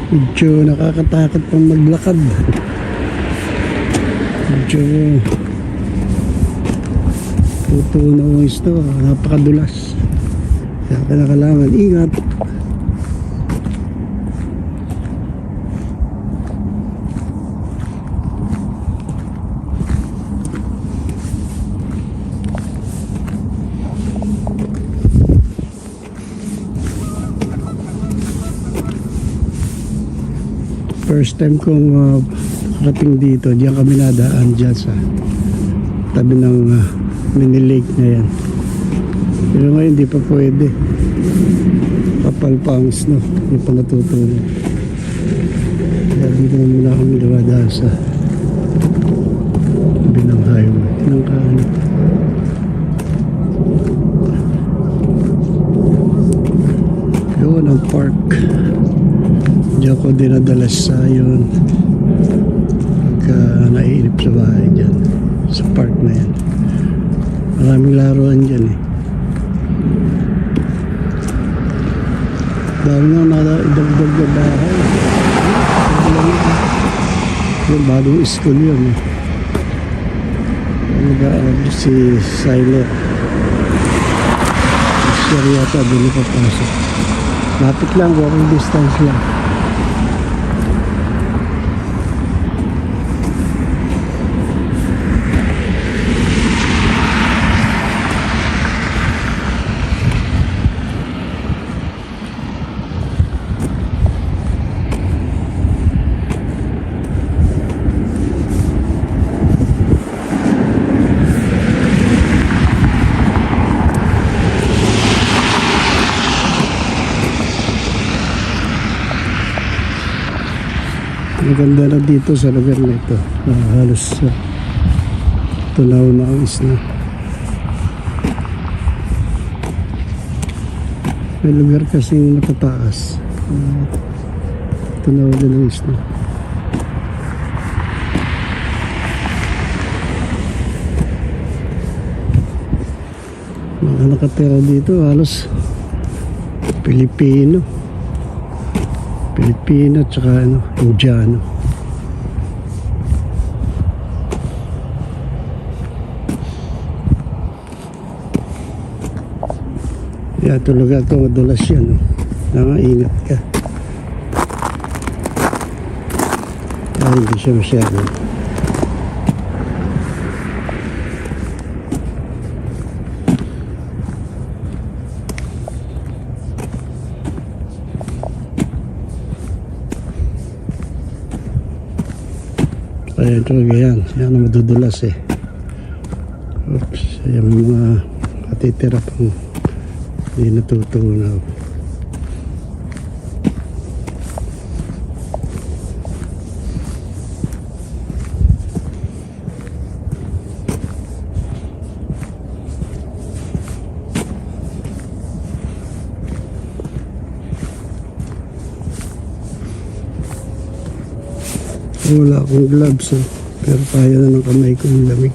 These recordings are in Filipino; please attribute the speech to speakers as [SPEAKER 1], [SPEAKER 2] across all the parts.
[SPEAKER 1] Medyo nakakatakot pang maglakad. Medyo tutunaw ito, napakadulas. Kaya kailangan ingat. First time kong nakarating dito, diyan kami nadaan dyan sa tabi ng mini lake na yan. Pero ngayon hindi pa pwede, kapal pa ang snow, hindi pa natutunan. Kaya dito na muna kami dumadaan sa tabi ng highway ng kaano. Yun ang park. Diyan ko dinadalas sa yun pagka naiinip sa bahay dyan sa park na yan. Maraming laruan dyan eh. Dahil nga idagdag na bahay. Yung bagong school yun eh. Nag-aaral si Silent. Siya yata doon ipapasok. Lapit lang, walking distance lang. Maganda na dito sa lugar na ito. Halos tunaw na ang isla. May lugar kasing matataas. Tunaw din ang isla. Mga nakatira dito halos Pilipino at saka Indiano. Kaya ito lugar ito madulas yan. Ingat ka. Hindi siya masyado. Ayan talaga yan. Yan na madudulas eh. Oops. Ayan mga katitira pang hindi natutunaw. Wala akong gloves pero kaya na ng kamay ko yung lamig.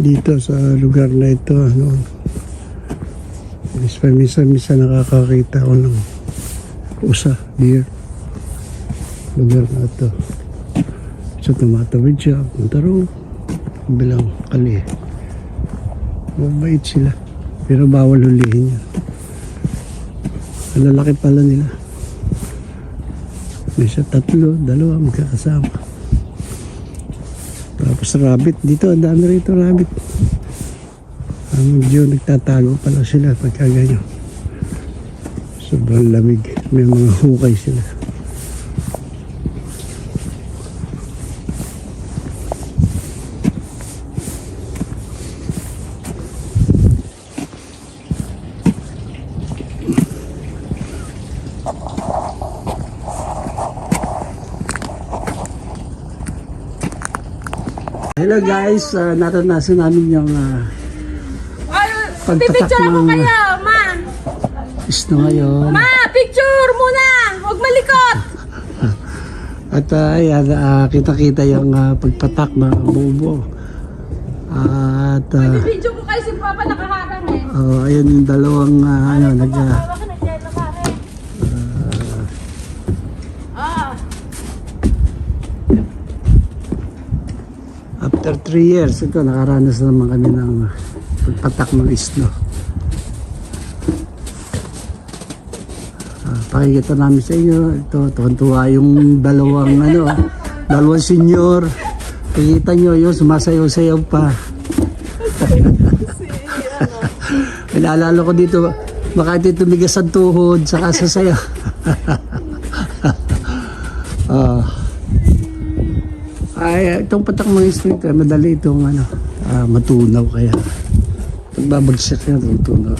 [SPEAKER 1] Dito sa lugar na ito minsan nakakakita ko ng usa, deer. Lugar na ito so tumatawid siya punta ro bilang kali. Mabait sila pero bawal hulihin yan. Ang lalaki pala nila. May siya dalawa magkakasama. Tapos rabbit, dito ang dami rito rabbit. Medyo nagtatago pala sila pagka ganyan. Sobrang lamig, may mga hukay sila. Hello guys, naranasan namin yung
[SPEAKER 2] Pipicture ako kayo, ma!
[SPEAKER 1] isno ngayon.
[SPEAKER 2] Ma, picture muna! Huwag malikot!
[SPEAKER 1] At ayan, kita-kita yung pagpatak ng bubo. At
[SPEAKER 2] Video ko kayo si Papa nakaharang eh.
[SPEAKER 1] ayun yung dalawang
[SPEAKER 2] Hawak ka na dyan, pare.
[SPEAKER 1] after 3 years, ito nakaranas naman kami ng pagpatak ng isno. Pakikita namin sa inyo, ito, tuwan-tuwa yung dalawang senior. Pakikita nyo yun, sumasayaw-sayaw pa. Naalala ko dito, baka ito tumigas ang tuhod, saka sasayaw. Ay, itong patak mga isno ito, madali itong matunaw kaya. Pagbabagsak yan, matunaw.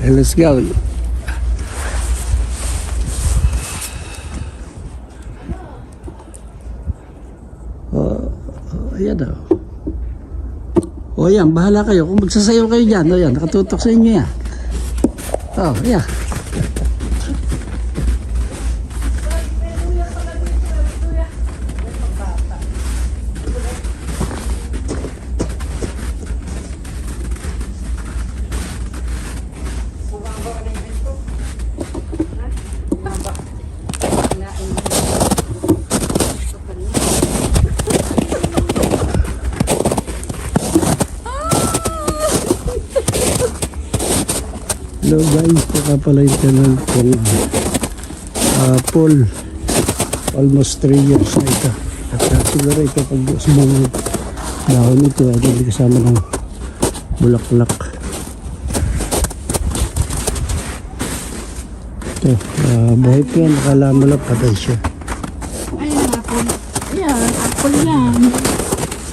[SPEAKER 1] Hey, let's go. Ayan o. O yan, bahala kayo. Kung magsasayaw kayo dyan, o yan, nakatutok sa inyo yan. Oh, yeah. Hello guys, baka pala yung channel kong Paul. Almost 3 years na ito. At siguro ito pag sumunod dahon ito ay hindi kasama ng bulaklak. Ito, buhay pa yan. Akala mo lang patay siya.
[SPEAKER 2] Ayan, apple. Ayan, apple yan.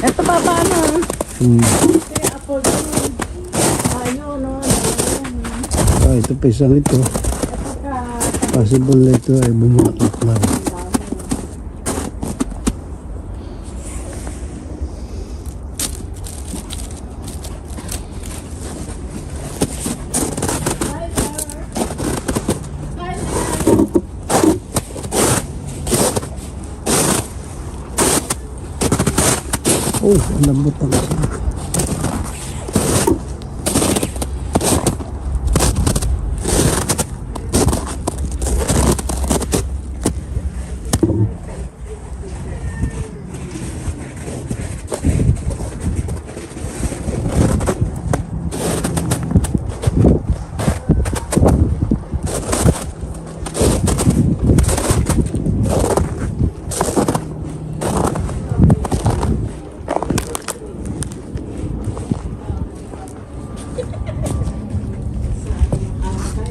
[SPEAKER 2] Ito pa paano? Apple. Ayun, no.
[SPEAKER 1] Ito pa isang ito. Possible na ito ay bumulaklak lang. Oh, ang lambot ang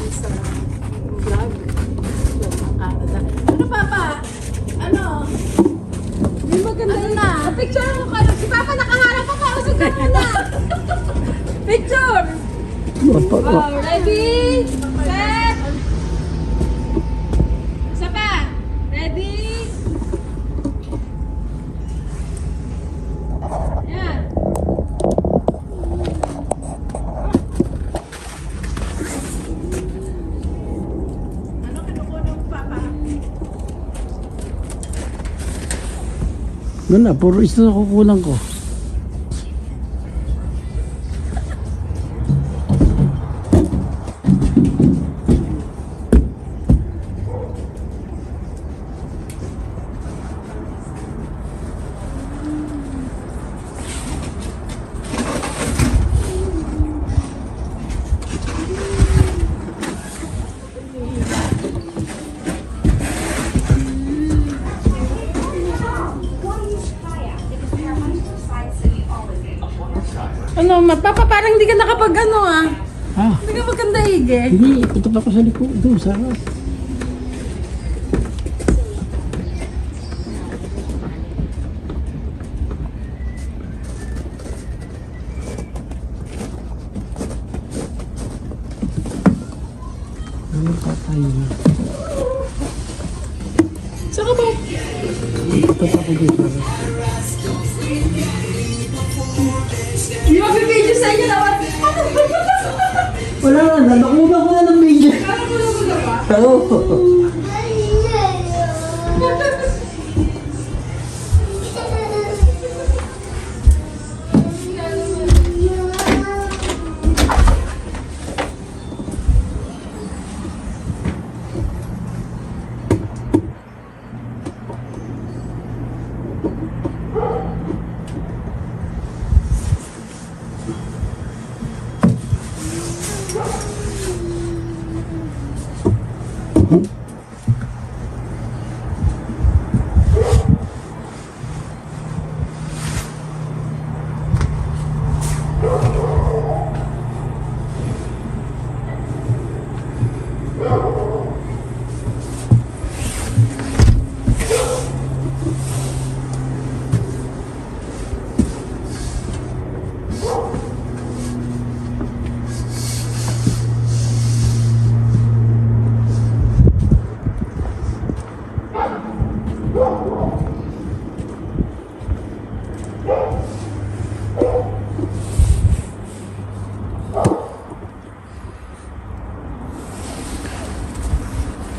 [SPEAKER 1] isa.
[SPEAKER 2] Ano, Papa? Ano? Hindi maganda yun na. Picture mo kayo. Si Papa nakaharap pa. Usog ka muna. Picture. Wow, ready? Set. Isa pa. Ready? Yan. Ano kinukuha ng Papa?
[SPEAKER 1] Wala, puro isno na kukulang ko.
[SPEAKER 2] Ano, Papa, parang hindi ka nakapag ano ah.
[SPEAKER 1] Ah,
[SPEAKER 2] Hindi ka maganda hige.
[SPEAKER 1] hindi, ito pa ko sa likod. Doon, sa harap. Ano pa tayo na?
[SPEAKER 2] Saka ba?
[SPEAKER 1] Ito pa ko dito.
[SPEAKER 2] Hindi mag-video sa inyo naman.
[SPEAKER 1] Wala na, nakuha ko na ng video.
[SPEAKER 2] Parang wala ba?
[SPEAKER 1] Oo.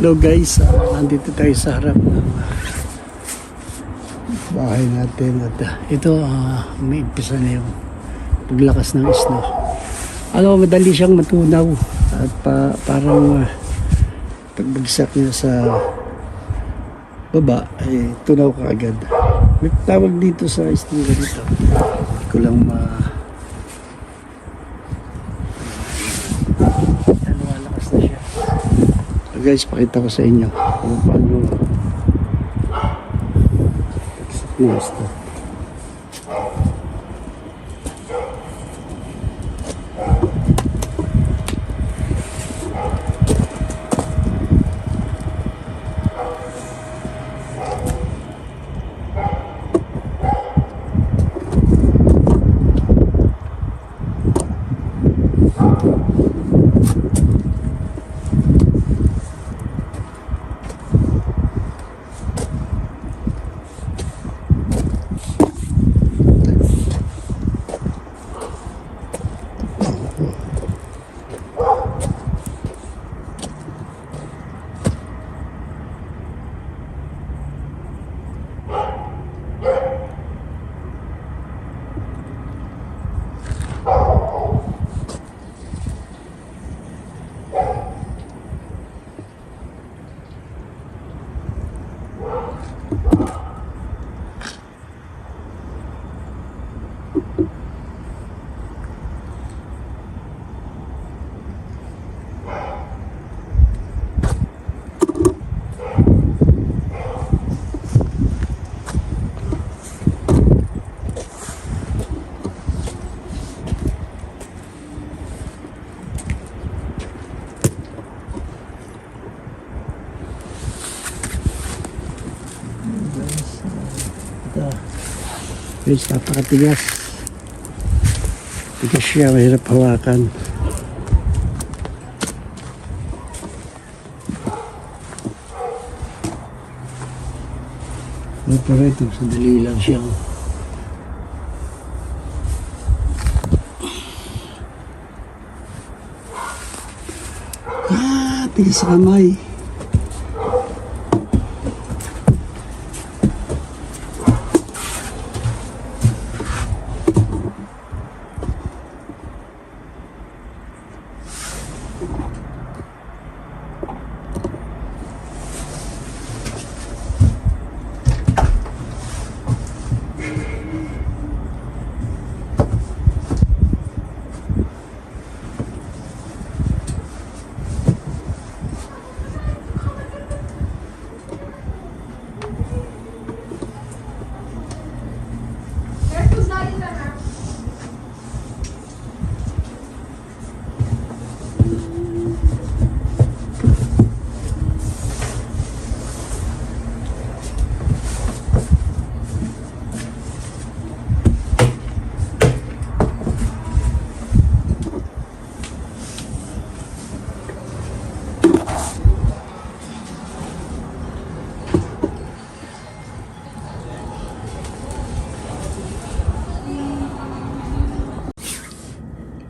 [SPEAKER 1] Hello guys, nandito tayo sa harap ng bahay natin at ito may umpisa na yung paglakas ng snow. Madali siyang matunaw at parang pagbagsak niya sa baba ay tunaw ka agad. May tawag dito sa snow ganito. Hindi ko lang lumalakas na siya. Guys, pakita ko sa inyo kung paano bagsak na snow. Guys, napakatigas. Tigas siya, mahirap hawakan. Pero ito, sandali lang siya. Tigas sa kamay.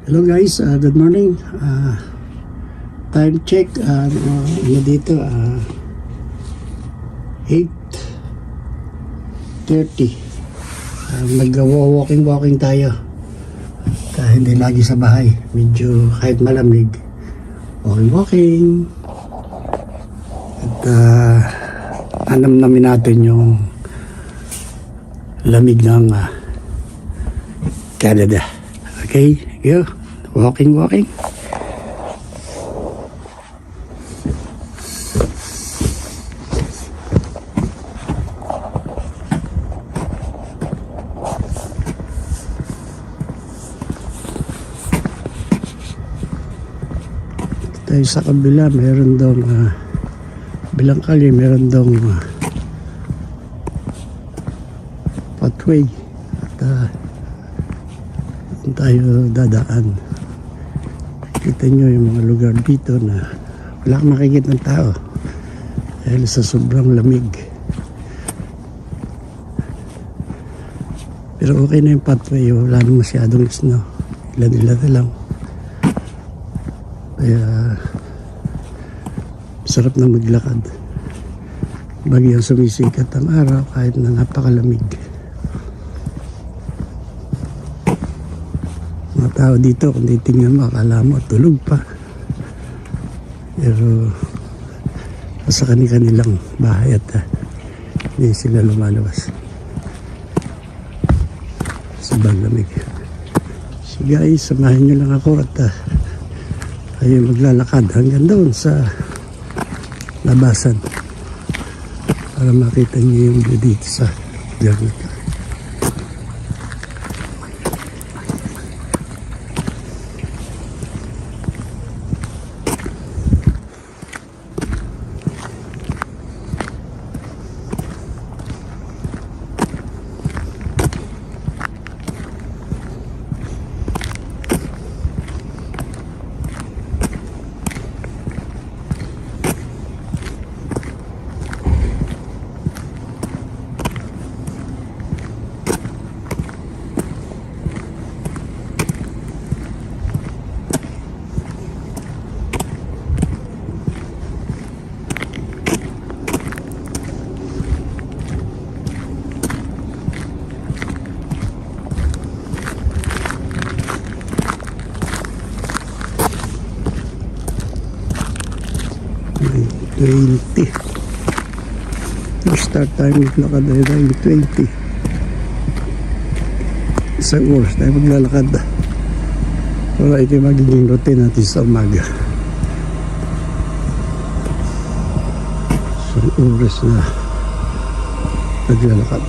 [SPEAKER 1] Hello guys, good morning. Time check, dito, 8:30. Nag-walking tayo. Hindi lagi sa bahay. Medyo kahit malamig. Walking. At anam namin natin yung lamig ng Canada. Okay, go. Walking. Tayo sa kabila, meron daw bilang kali, meron daw pathway. At tayo dadaan. Kita nyo yung mga lugar dito na wala kang makikita ng tao dahil sa sobrang lamig. Pero okay na yung pathway, wala na masyadong snow, ilan na lang. Kaya sarap na maglakad. Bagyang sumisikat ang araw kahit na napakalamig. Mga tao dito, kung titingnan mo, akala mo tulog pa. Pero sa kanilang bahay at hindi sila lumalabas. Sobrang lamig. So guys, samahan nyo lang ako at tayo maglalakad hanggang doon sa labasan para makita nyo yung view dito sa Garnica. Start tayo maglakad ay 20. Isang oras tayo maglalakad para ito yung magiging routine natin sa umaga. Isang oras na naglalakad.